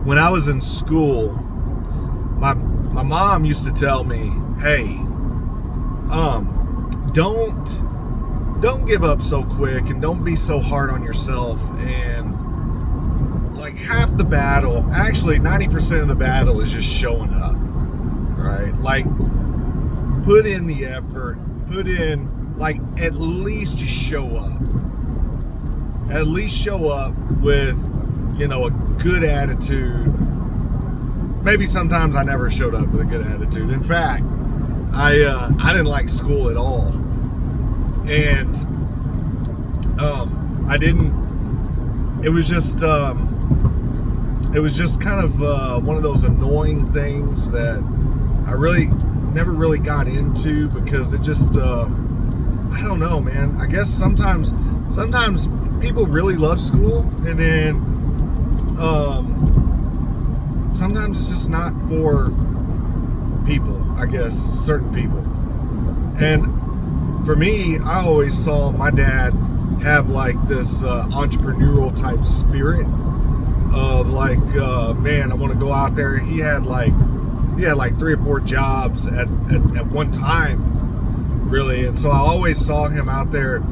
when I was in school, my mom used to tell me, hey, don't give up so quick, and don't be so hard on yourself. And like half the battle, actually 90% of the battle, is just showing up, right? Like, put in the effort, put in, like, at least just show up. At least show up with, a good attitude. Maybe sometimes I never showed up with a good attitude. In fact, I didn't like school at all. And I didn't, it was just kind of one of those annoying things that I never really got into, because it just, I don't know, man. I guess sometimes people really love school, and then sometimes it's just not for people, I guess, certain people. And for me, I always saw my dad have like this entrepreneurial type spirit of like, man, I want to go out there. He had like 3 or 4 jobs at one time, really. And so I always saw him out there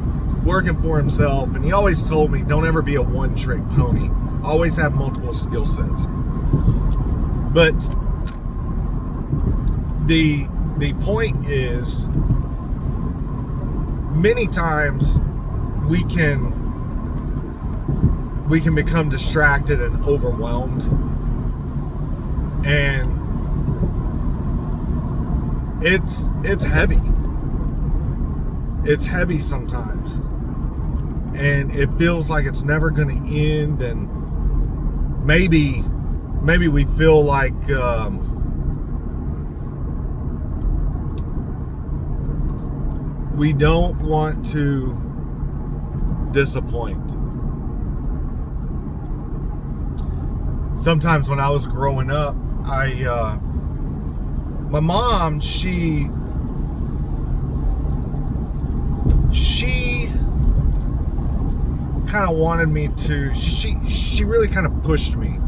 working for himself, and he always told me, don't ever be a one-trick pony. Always have multiple skill sets. But the point is, many times we can become distracted and overwhelmed, and it's heavy. It's heavy sometimes, and it feels like it's never going to end. And maybe we feel like we don't want to disappoint. Sometimes when I was growing up, my mom, she kind of wanted me to, she really kind of pushed me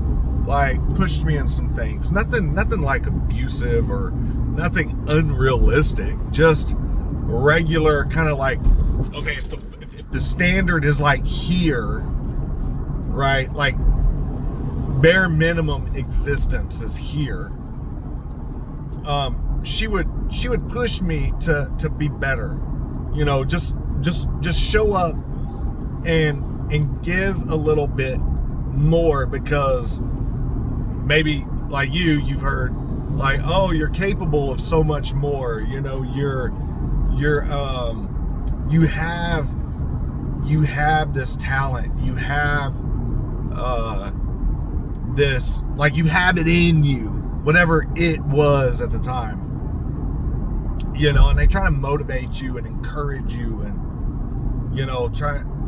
in some things. Nothing like abusive or nothing unrealistic, just regular kind of like, okay, if the standard is like here, right, like bare minimum existence is here, she would push me to be better, just show up and give a little bit more, because maybe like you've heard like, oh, you're capable of so much more, you have this talent, you have this, like, you have it in you, whatever it was at the time, and they try to motivate you and encourage you, and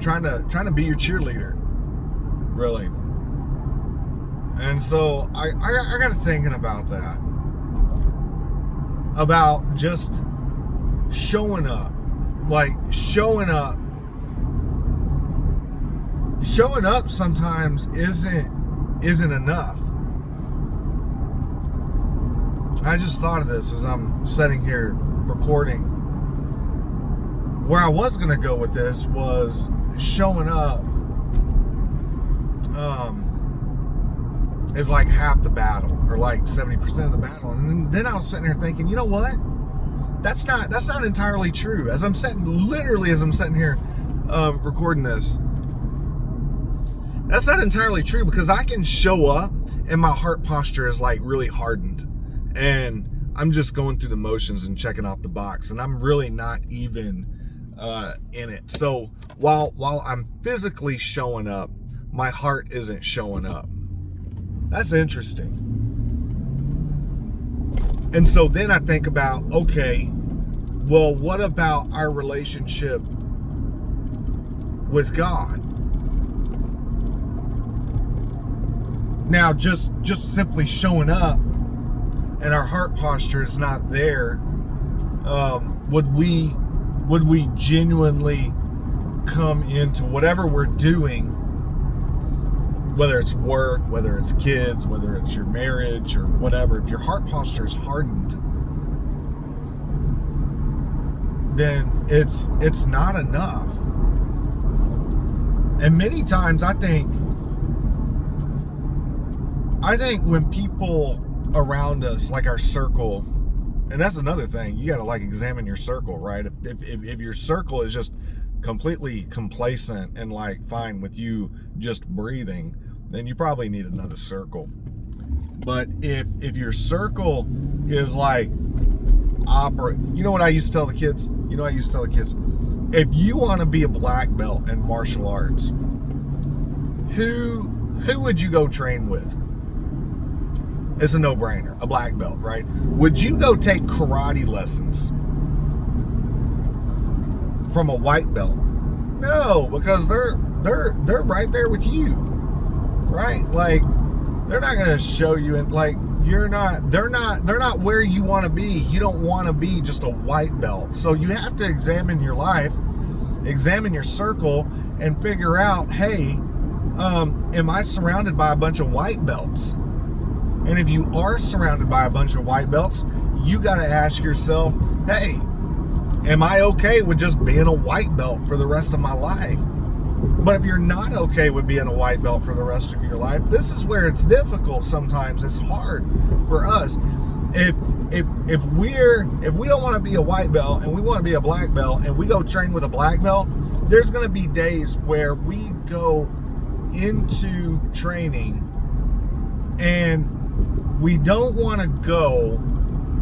trying to be your cheerleader, really. And so I got to thinking about that, about just showing up. Like, showing up sometimes isn't enough. I just thought of this as I'm sitting here recording. Where I was going to go with this was showing up is like half the battle, or like 70% of the battle. And then I was sitting here thinking, you know what? That's not entirely true. As I'm sitting here recording this, that's not entirely true, because I can show up and my heart posture is like really hardened, and I'm just going through the motions and checking off the box, and I'm really not even in it. So while I'm physically showing up, my heart isn't showing up. That's interesting. And so then I think about, okay, well, what about our relationship with God? Now, just simply showing up and our heart posture is not there, would we genuinely come into whatever we're doing whether it's work, whether it's kids, whether it's your marriage or whatever, if your heart posture is hardened, then it's not enough. And many times I think when people around us, like our circle, and that's another thing, you got to like examine your circle, right? If your circle is just completely complacent and like fine with you just breathing, then you probably need another circle. But if your circle is like you know what I used to tell the kids? If you want to be a black belt in martial arts, who would you go train with? It's a no-brainer, a black belt, right? Would you go take karate lessons from a white belt? No, because they're right there with you, right? Like, they're not going to show you, and like, they're not where you want to be. You don't want to be just a white belt. So you have to examine your life, examine your circle, and figure out, hey, am I surrounded by a bunch of white belts? And if you are surrounded by a bunch of white belts, you got to ask yourself, hey, am I okay with just being a white belt for the rest of my life? But if you're not okay with being a white belt for the rest of your life, this is where it's difficult sometimes. It's hard for us. If we don't want to be a white belt and we want to be a black belt and we go train with a black belt, there's going to be days where we go into training and we don't want to go,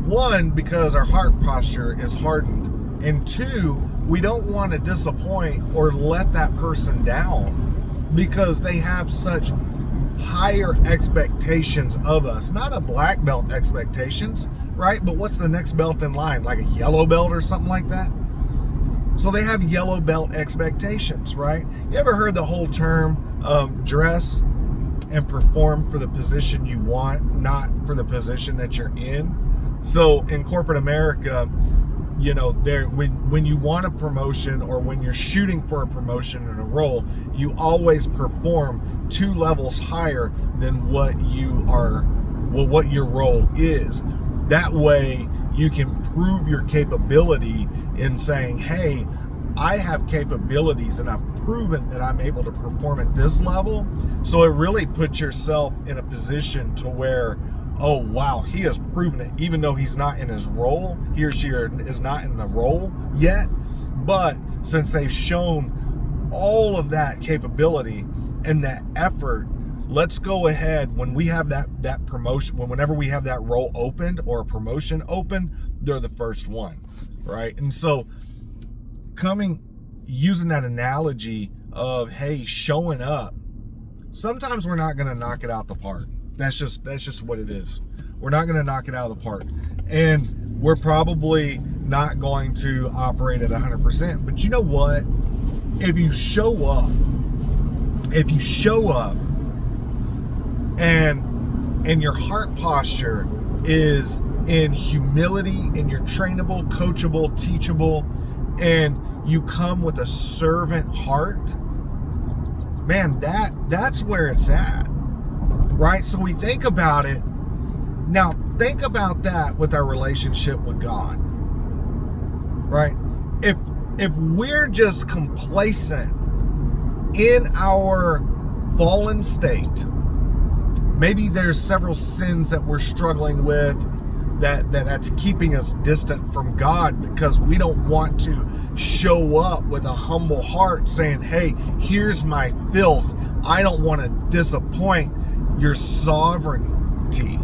one, because our heart posture is hardened, and two, we don't want to disappoint or let that person down because they have such higher expectations of us. Not a black belt expectations, right? But what's the next belt in line? Like a yellow belt or something like that? So they have yellow belt expectations, right? You ever heard the whole term dress and perform for the position you want, not for the position that you're in? So in corporate America, you know, when you want a promotion or when you're shooting for a promotion in a role, you always perform 2 levels higher than what your role is. That way you can prove your capability in saying, hey, I have capabilities and I've proven that I'm able to perform at this level. So it really puts yourself in a position to where, oh wow, he has proven it, even though he's not in his role, he or she is not in the role yet. But since they've shown all of that capability and that effort, let's go ahead when we have that promotion, whenever we have that role opened or a promotion open, they're the first one, right? And so using that analogy of, hey, showing up, sometimes we're not going to knock it out the park. That's just what it is. We're not going to knock it out of the park. And we're probably not going to operate at 100%. But you know what? If you show up and your heart posture is in humility, and you're trainable, coachable, teachable, and you come with a servant heart, man, that's where it's at. Right? So we think about it. Now, think about that with our relationship with God. Right? If we're just complacent in our fallen state, maybe there's several sins that we're struggling with that's keeping us distant from God because we don't want to show up with a humble heart saying, hey, here's my filth. I don't want to disappoint your sovereignty.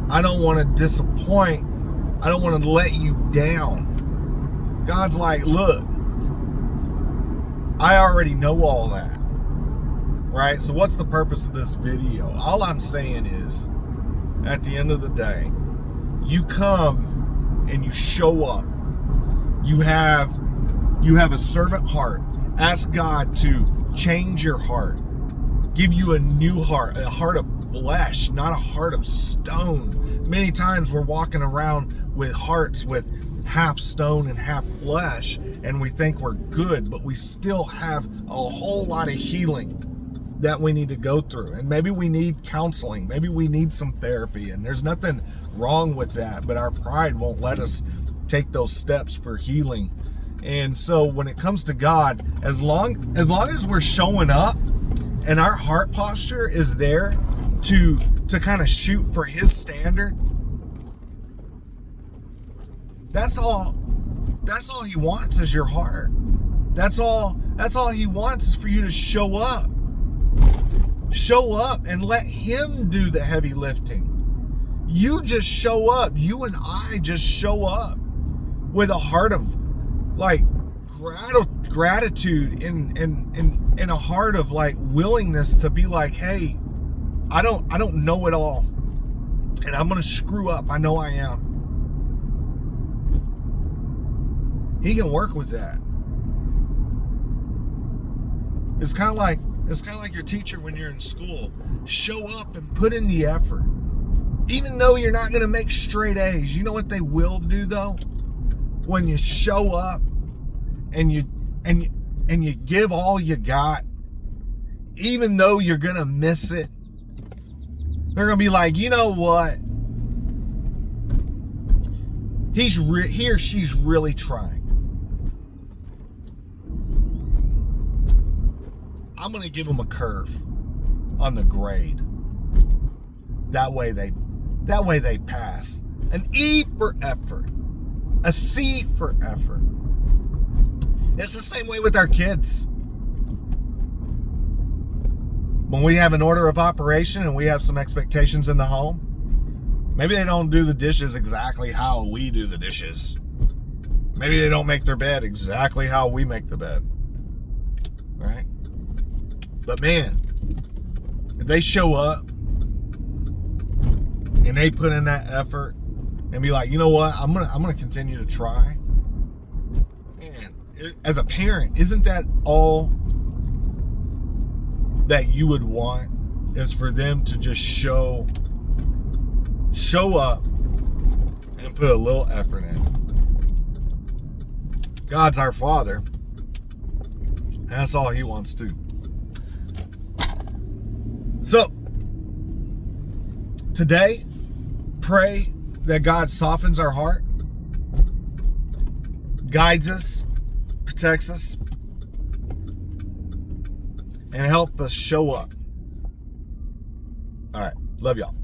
I don't want to disappoint. I don't want to let you down. God's like, look, I already know all that. Right? So what's the purpose of this video? All I'm saying is, at the end of the day, you come and you show up. You have a servant heart. Ask God to change your heart. Give you a new heart, a heart of flesh, not a heart of stone. Many times we're walking around with hearts with half stone and half flesh, and we think we're good, but we still have a whole lot of healing that we need to go through. And maybe we need counseling. Maybe we need some therapy. And there's nothing wrong with that. But our pride won't let us take those steps for healing. And so when it comes to God, as long as we're showing up and our heart posture is there to kind of shoot for his standard, that's all he wants is your heart. That's all he wants is for you to show up. Show up and let him do the heavy lifting. You just show up. You and I just show up with a heart of like gratitude and a heart of like willingness to be like, hey, I don't know it all, and I'm gonna screw up. I know I am. He can work with that. It's kind of like your teacher when you're in school. Show up and put in the effort. Even though you're not going to make straight A's, you know what they will do though? When you show up and you give all you got, even though you're going to miss it, they're going to be like, you know what? He or she's really trying. I'm going to give them a curve on the grade. That way they pass. An E for effort. A C for effort. It's the same way with our kids. When we have an order of operation and we have some expectations in the home, maybe they don't do the dishes exactly how we do the dishes. Maybe they don't make their bed exactly how we make the bed. Right? But man, if they show up and they put in that effort and be like, you know what, I'm gonna continue to try. Man, as a parent, isn't that all that you would want? Is for them to just show up and put a little effort in. God's our Father. And that's all he wants to. So, today, pray that God softens our heart, guides us, protects us, and help us show up. All right. Love y'all.